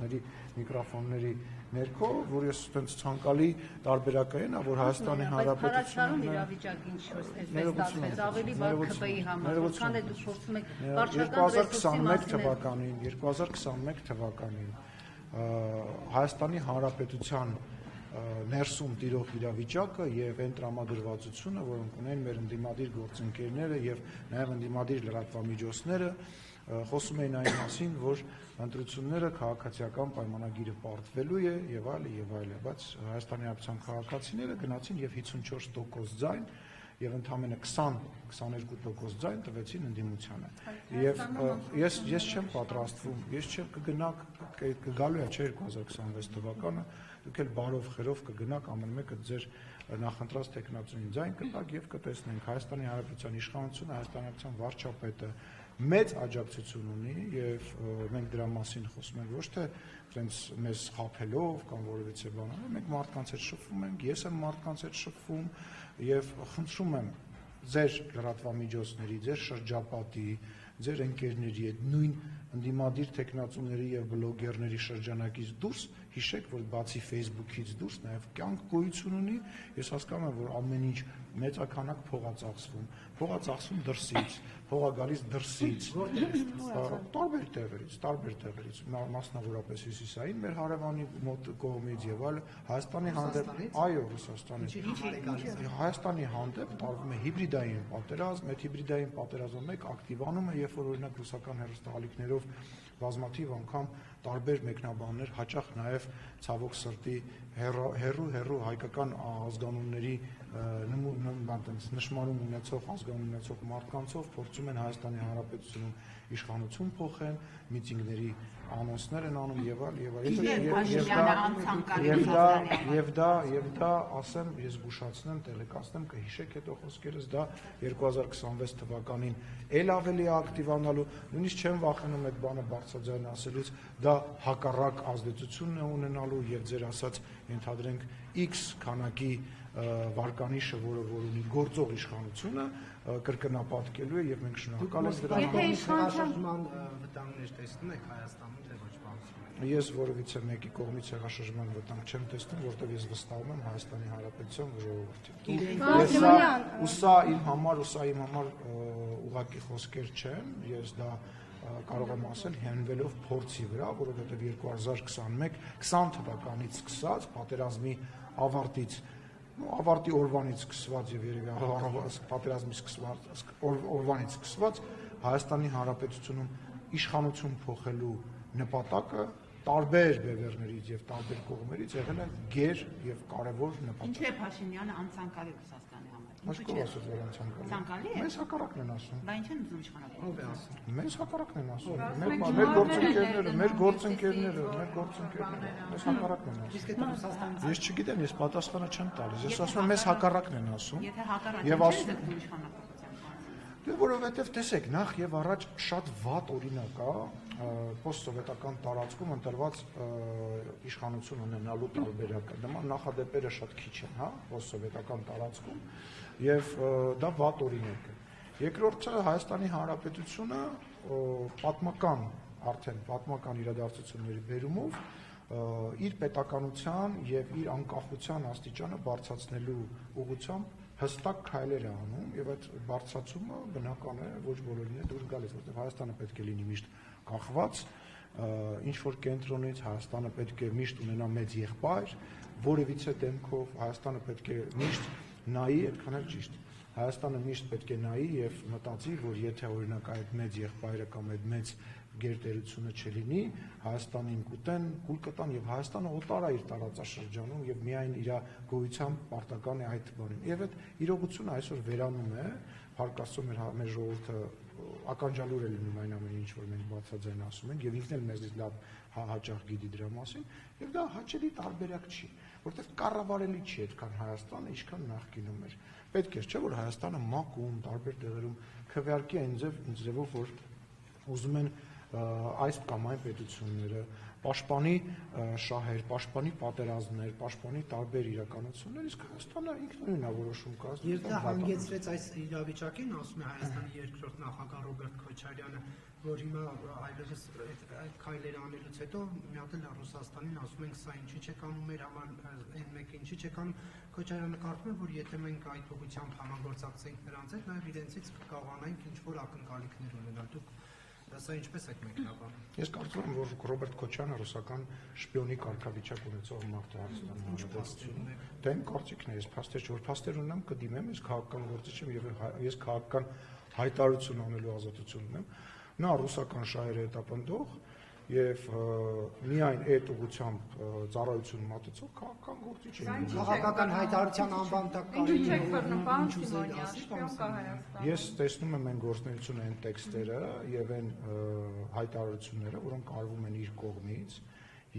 հեռուստաընկերությունների միկրոֆոնների ներքո, որ ես այդպես ցանկալի տարբերակային, որ Հայաստանի Հանրապետությունը իրավիճակը ինչ ստացվեց, ավելի վառ ԿՊ-ի համար, որքան է դուք փորձում եք վարչական ռեսուրսի 2021 թվականին Հայաստանի Հանրապետության ներսում տիրող իրավիճակը եւ այն տրամադրվածությունը, որոնք ունեն մեր ընդդիմադիր գործընկերները եւ նաեւ ընդդիմադիր լրատվամիջոցները, խոսում էին այն մասին, որ ընտրությունները քաղաքացիական պայմանագիրը պարտվելու է եւ այլ, բայց Հայաստանի Հանրապետության քաղաքացիները գնացին եւ 54% ձայն եւ ընդամենը 20-22% ձայն տվեցին ընդդիմությանը։ Եվ ես չեմ պատրաստվում, կգալու է 2026 թվականը, դուք էլ բարով խերով կգնաք ամեն մեկը ձեր նախընտրած տեխնացուին ձայն կտակ եւ կտեսնենք Հայաստանի Հանրապետության իշխանությունը, Հայաստանի Հանրապետության վարչապետը մեծ աջակցություն ունի եւ մենք դրա մասին խոսում ենք ոչ թե այնպես մեզ խափելով կամ որևիցե բան, մենք մարդկանց հետ շփվում ենք, ես եմ մարդկանց հետ շփվում եւ խնդրում եմ ձեր լրատվամիջոցների, ձեր շրջապատի, ձեր ընկերների հետ նույն ընդդիմադիր տեխնացուների եւ բլոգերների շրջանակից դուրս հիշեք, որ բացի Facebook-ից դուրս նաեւ կյանք գոյություն ունի, ես հասկանում եմ, որ ամեն ինչ մեծականակ փող է ծախսվում դրսից, փող է գալիս դրսից, տարբեր տեղերից, մասնավորապես հյուսիսային մեր հարևանի մոտ կողմից եւ այլ Հայաստանի հանդեպ, այո, Հայաստանի հանդեպ տարվում է հիբրիդային պատերազմ, այդ հիբրիդային պատերազմը մեկ ակտիվանում է, երբ որ օրինակ ռուսական հեռուստաալիքներով բազմաթիվ անգամ տարբեր մեկնաբաններ, հաճախ նաև ցավոք սրտի հերու հայկական ազգանունների նշմարում ունեցող ազգանուն ունեցող մարդկանցով փորձում են Հայաստանի Հանրապետությունում իշխանություն փոխեն, միտինգների անոնսներ են անում եւ դա ասեմ, ես զգուշացնեմ, տեղեկացնեմ, կհիշեք հետո խոսքերս, դա 2026 թվականին էլ ավելի ակտիվանալու, նույնիսկ չեմ վախենում այդ բանը բարձրաձայն ասելուց, դա հակառակ ազդեցությունն է ունենալու եւ ձեր ասած ենթադրենք X քանակի վարկանիշը, որը որ ունի գործող իշխանությունը, կրկնապատկելու է եւ մենք շնորհակալ ենք դրա հեղաշրջման վտանգներ տեսնում եք Հայաստանում, թե ոչ բացում։ Ես որևիցե մեկի կողմից հեղաշրջման վտանգ չեմ տեսնում, որտեղ ես վստահում եմ Հայաստանի Հանրապետության ժողովրդին։ Սա իմ համար ուղղակի խոսքեր չեն, ես դա կարող եմ ասել հենվելով փորձի վրա, որովհետեւ 2021-20 թվականից սկսած պատերազմի ավարտի օրվանից սկսված եւ երևի պատերազմի օրվանից սկսված Հայաստանի Հանրապետությունում իշխանություն փոխելու նպատակը տարբեր բևեռներից եւ տարբեր կողմերից եղել է գեր եւ կարեւոր նպատակ։ Ինչու է Փաշինյանը անցանկալի Ռուսաստանի համար։ Ինչու՞ ասած որ անցանկալի։ Ցանկալի է։ Մեզ հակառակն են ասում։ Բա ինչ են ուզում իշխանական։ Ով է ասում։ Մեզ հակառակն են ասում։ Մեր գործընկերները, մեզ հակառակն են ասում։ Իսկ այդ Ռուսաստանից Ես չգիտեմ, ես պատասխանը չեմ տալիս։ Ես ասում եմ մեզ հակառակն են ասում։ Եթե հակառակն են ասում իշխանապետության։ Որովհետև տեսեք, նախ եւ առաջ շատ վատ օրինակ է պոստսովետական տարածքում ընտրված իշխանություն ունենալու տարբերակը։ Նման նախադեպերը շատ քիչ են, հա, պոստսովետական տարածքում եւ դա վատ օրինակ է։ Երկրորդը Հայաստանի Հանրապետությունը պատմական իրադարձությունների բերումով իր պետականության եւ իր անկախության աստիճանը բարձրացնելու ուղղությամբ հստակ քայլեր է անում եւ այդ բարձրացումը բնական է ոչ բոլորին է դուրս գալիս, որտեղ Հայաստանը պետք է լինի միշտ կախված, ինչ որ կենտրոնից Հայաստանը պետք է միշտ ունենա մեծ եղբայր, որևիցե դեմքով Հայաստանը պետք է միշտ նայի, այդքան էլ ճիշտ։ Հայաստանը միշտ պետք է նայի եւ մտածի, որ եթե օրինակ այդ մեծ եղբայրը կամ այդ մեծ գերտերությունը չլինի, Հայաստանին կուտեն, կուլ կտան եւ Հայաստանը օտար է իր տարածաշրջանում եւ միայն իր գոյությամբ պարտական է այդ բանին։ Եվ այդ իրողությունը այսօր վերանում է, փառք Աստծո մեր ժողովուրդը ականջալուր է լինում այն ամեն ինչ, որ մենք բացաձայն ասում ենք եւ ինքն էլ մեզից լավ հաճախ գիտի դրա մասին եւ դա հաճելի տարբերակ չի, որտեղ կառավարելի չի այդքան Հայաստանը, ինչքան նախկինում էր։ Պետք է չէ որ Հայաստանը մակում տարբեր տեղերում քվեարկի այն ձևով, որ ուզում են այս կամ այն պետությունները պաշտպանի շահեր, պաշտպանի պատերազմներ, պաշտպանի տարբեր իրականություններ, իսկ Հայաստանը ինքնուրույն է որոշում կազմում։ Երբ դա հանգեցրեց այս իրավիճակին, ասում է Հայաստանի երկրորդ նախագահ Ռոբերտ Քոչարյանը, որ հիմա այլևս այդ քայլերը անելուց հետո մի հատ էլ Ռուսաստանին ասում ենք, սա ինչի՞ չեք անում մեր համար, այն մեկը ինչի՞ չեք անում, Քոչարյանը կարծում է, որ եթե մենք այդ ուղղությամբ համագործակցենք նրանց հետ, նաև իրենցից կկարողանանք ինչ-որ ակնկալիքներ ունենալ։ Դուք սա ինչպես եք մեկնաբանում։ Ես կարծում եմ, որ Ռոբերտ Քոչարյանը ռուսական շպիոնի կարգավիճակ ունեցող մարդ է Հայաստանում։ Ինչ փաստեր։ Դա իմ կարծիքն է, ես փաստեր չոր փաստեր ունեմ, կդիմեմ, ես քաղաքական գործիչ եմ եւ ես քաղաքական հայտարարություն անելու ազատություն ունեմ։ Նա ռուսական շահերը հետապնդող եւ միայն այդ ուղղությամբ ծառայություն մատուցող քաղաքական գործիչ է։ Քաղաքական հայտարարության անվան տակ կարելի է։ Ես տեսնում եմ այն գործունեությունը, այն տեքստերը եւ այն հայտարարությունները, որոնք արվում են իր կողմից,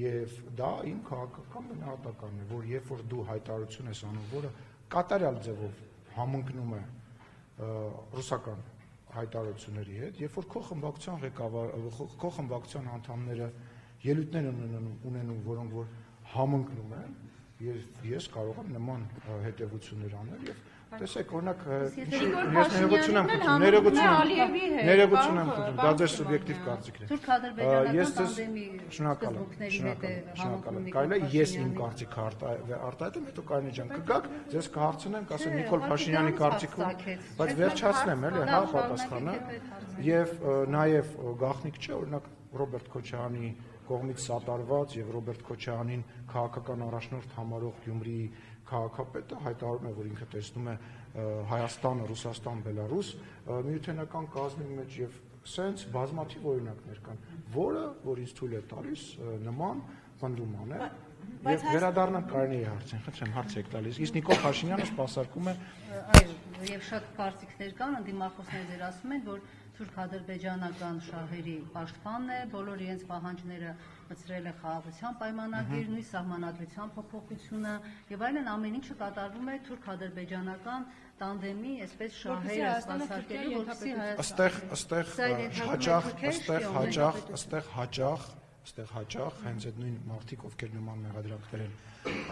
եւ դա իմ քաղաքական գնահատականն է, որ երբ որ դու հայտարարություն ես անում, որը կատարյալ ձևով համընկնում է ռուսական հայտարարությունների հետ, երբ որ քո խմբակցության ղեկավար, քո խմբակցության անդամները ելույթներ ունենում, որոնք որ համընկնում են, եւ ես կարող եմ նման հետևություններ անել եւ տեսեք, օրինակ, ես ներողություն եմ խնդրում, դա ձեր սուբյեկտիվ կարծիքն է։ Թուրք Ադրբեջանական տանդեմի սկզբունքների հետ շնորհակալ եմ։ Կարելի է ես իմ կարծիքը արտահայտեմ, հետո Կարինե ջան կգաք, ձեզ կհարցնեմ, կասեմ Նիկոլ Փաշինյանի կարծիքում, բայց վերջացնեմ էլի, հա, պատասխանը։ Եվ նաև գաղտնիք չէ, օրինակ Ռոբերտ Քոչարյանի կողմից սատարված եւ Ռոբերտ Քոչարյանին քաղաքական առաջնորդ համարող Գյումրիի քաղաքապետը հայտարարում է, որ ինքը տեսնում է Հայաստանը, Ռուսաստան, Բելարուս միութենական կազմի մեջ եւ սենց բազմաթիվ օրինակներ կան, որ ինձ թույլ է տալիս նման պնդում անել եւ վերադառնանք Կարինեի հարցին, խնդրեմ հարց եք տալիս։ Իսկ Նիկոլ Փաշինյանը սպասարկում է այո, եւ շատ կարծիքներ կան, ընդդիմախոսներ դեր ասում են, որ թուրք-ադրբեջանական շահերի պաշտպանն է, բոլոր իրենց պահանջները մտցրել է խաղաղության պայմանագիր, նույն սահմանադրության փոփոխությունը եւ այլն, ամեն ինչը կատարվում է թուրք-ադրբեջանական տանդեմի, այսպես շահերը սպասարկելու, որպեսզի այստեղ հաճախ հենց այդ նույն մարդիկ, ովքեր նման մեղադրանքներ են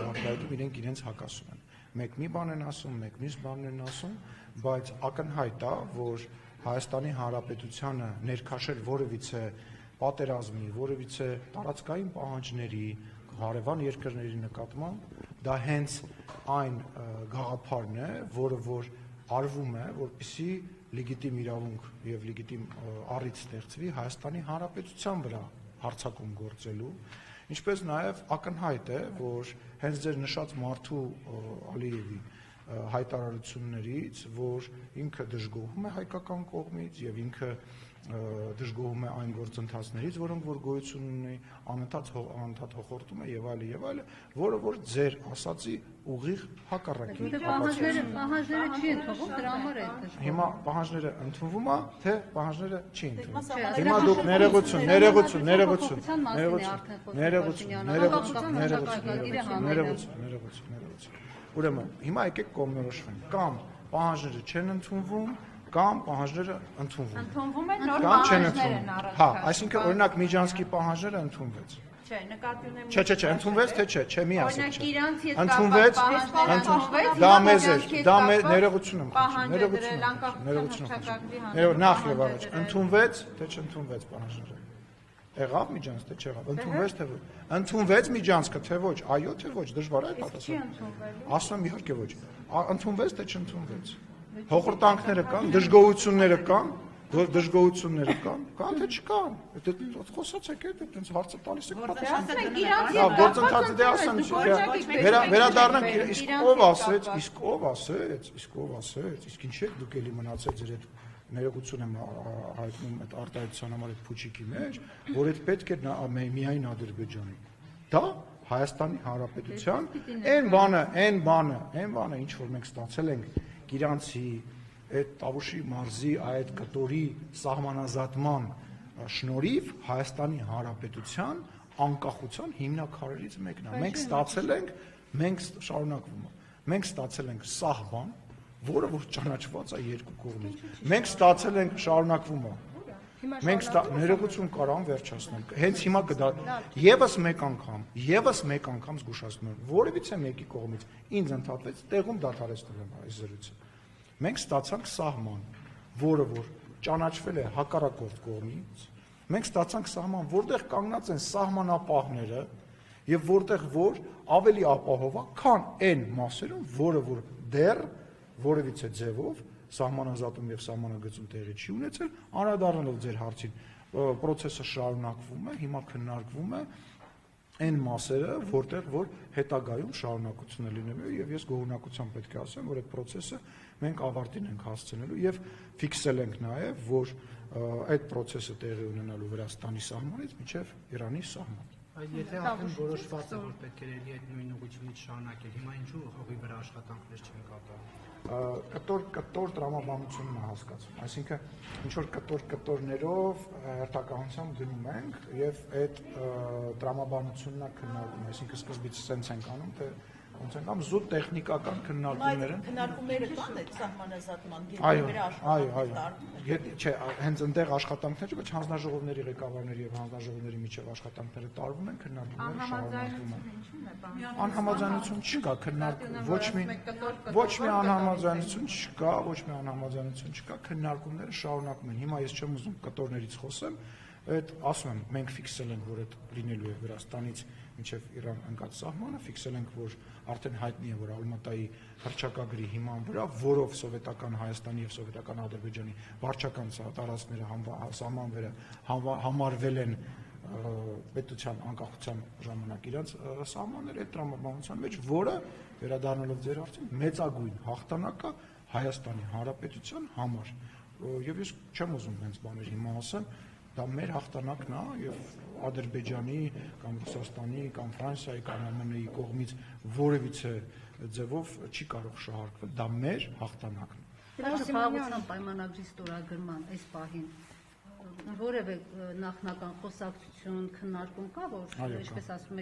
արտահայտում, իրենք իրենց հակասում են։ Մեկ մի բան են ասում, մեկ մյուս բան են ասում, բայց ակնհայտ է, որ Հայաստանի Հանրապետությանը ներքաշել որևիցե պատերազմի, որևիցե տարածքային պահանջների, հարևան երկրների նկատմամբ, դա հենց այն գաղափարն է, որը որ արվում է, որպեսզի լեգիտիմ իրավունք եւ լեգիտիմ առիթ ստեղծվի Հայաստանի Հանրապետության վրա հարձակում գործելու, ինչպես նաեւ ակնհայտ է, որ հենց ձեր նշած Մարդու Ալիևի հայտարարություններից, որ ինքը դժգոհում է հայկական կողմից եւ ինքը դժգոհում է այն գործընթացներից, որոնք որ գոյություն ունի, անընդհատ հոխորտում է եւ այլն, որը որ ձեր ասացի ուղիղ հակառակի։ Պահանջները չի ընդունվում, դրա համար է։ Հիմա պահանջները ընդունվում է, թե պահանջները չի ընդունվում։ Հիմա դուք ներողություն։ Ուրեմն, հիմա եկեք կողմնորոշվենք, կամ պահանջները չեն ընդունվում, կամ պահանջները ընդունվում։ Ընդունվում են նոր պահանջներ են առաջ։ Հա, այսինքն օրինակ Միջանցկի պահանջները ընդունվեց։ Չէ, նկատի ունեմ։ Չէ, ընդունվեց, թե չէ, մի ասեք։ Օրինակ իրանց հետ ընդունվեց, դա մեզ էր, դա ներողություն եմ խնդրում, նախ եւ առաջ, ընդունվեց, թե չընդունվեց պահանջները։ Եղավ Միջանց, թե չեղավ, ընդունվեց, թե ոչ։ Ընդունվեց Միջանցքը, թե ոչ, այո, թե ոչ, դժվար է պատասխանել։ Ասում եմ իհարկե ոչ։ Ընդունվեց, թե չընդունվեց։ Հոխորտանքները կան, դժգոհությունները կան, թե չկան։ Խոսացեք, այդպես հարցը տալիս եք պատասխան։ Գործընթացը դե ասեմ, վերադառնանք, իսկ ով ասեց, իսկ ինչ եք դուք էլի մնացել ձեր այդ ներողություն եմ հայտնում այդ արտահայտության համար այդ փուչիկի մեջ, որ այդ պետք է միայն Ադրբեջանի։ Դա Հայաստանի Հանրապետության այն բանը, ինչ որ մենք ստացել ենք Գիրանցի, այդ Տավուշի մարզի, այդ կտորի սահմանազատման շնորհիվ Հայաստանի Հանրապետության անկախության հիմնաքարերից մեկն է։ Մենք շարունակվում է։ Մենք ստացել ենք սահման, որը որ ճանաչված է երկու կողմից։ Մենք ստացել ենք շարունակվում է։ Մենք ներողություն կարամ վերջացնել։ Հենց հիմա կդա եւս մեկ անգամ զգուշացնում եմ, որևիցե մեկի կողմից ինձ ընդհատվեց տեղում դադարեցնել եմ այս զրույցը։ Մենք ստացանք սահման, որը որ ճանաչվել է հակառակորդ կողմից։ Մենք ստացանք սահման, որտեղ կանգնած են սահմանապահները եւ որտեղ որ ավելի ապահով է, քան այն մասերում, որը որ դեռ որևիցե ձևով սահմանազատում եւ սահմանագծում տեղի չի ունեցել, անդրադառնալով ձեր հարցին, process-ը շարունակվում է, հիմա քննարկվում է այն մասերը, որտեղ որ հետագայում շարունակություն է լինելու եւ ես գոհունակությամբ պետք է ասեմ, որ այդ process-ը մենք ավարտին ենք հասցնելու եւ ֆիքսել ենք նաեւ, որ այդ process-ը տեղի ունենալու Վրաստանի սահմանից մինչեւ Իրանի սահման։ Եթե արդեն որոշված է, որ պետք է այդ նույն ուղղությունից շարունակել, հիմա ինչու հողի վրա աշխատանքներ չեն կատարվում։ կտոր տրամաբանությունն է հասկացում, այսինքն ինչ որ կտորներով հերթականությամբ գնում ենք եւ այդ տրամաբանությունն է քննարկում, այսինքն սկզբից սենց ենք անում, թե ոնց ենք անում զուտ տեխնիկական քննարկումներ են։ Քննարկումները կան այդ սահմանազատման Այո, գետի չէ, հենց այնտեղ աշխատանքները, ոչ հանձնաժողովների ղեկավարների եւ հանձնաժողովների միջև աշխատանքները տարվում են, քննարկումները շարունակվում են։ Անհամաձայնություն չկա, ոչ մի անհամաձայնություն չկա, քննարկումները շարունակվում են։ Հիմա ես չեմ ուզում կտորներից խոսեմ, այդ ասում եմ, մենք ֆիքսել ենք, որ այդ լինելու է Վրաստանից մինչև Իրան ընկած սահմանը, ֆիքսել ենք, որ արդեն հայտնի է, որ Ալմատայի հռչակագրի հիման վրա, որով սովետական Հայաստանի եւ սովետական Ադրբեջանի վարչական տարածքները սահմանվերը համարվել են պետության անկախության ժամանակ իրենց սահմանները այդ տրամաբանության մեջ, որը վերադառնալով ձեր հարցին մեծագույն հաղթանակը Հայաստանի Հանրապետության համար։ Եվ ես չեմ ուզում հենց բաներ հիմա ասեմ, դա մեր հաղթանակն է եւ Ադրբեջանի կամ Ռուսաստանի կամ Ֆրանսիայի կամ ԱՄՆ-ի կողմից որևիցե ձևով չի կարող շահարկվել, դա մեր հաղթանակն է։ Խաղաղության պայմանագրի ստորագրման այս պահին որևէ նախնական խոսակցություն, քննարկում կա, որ ինչպես ասում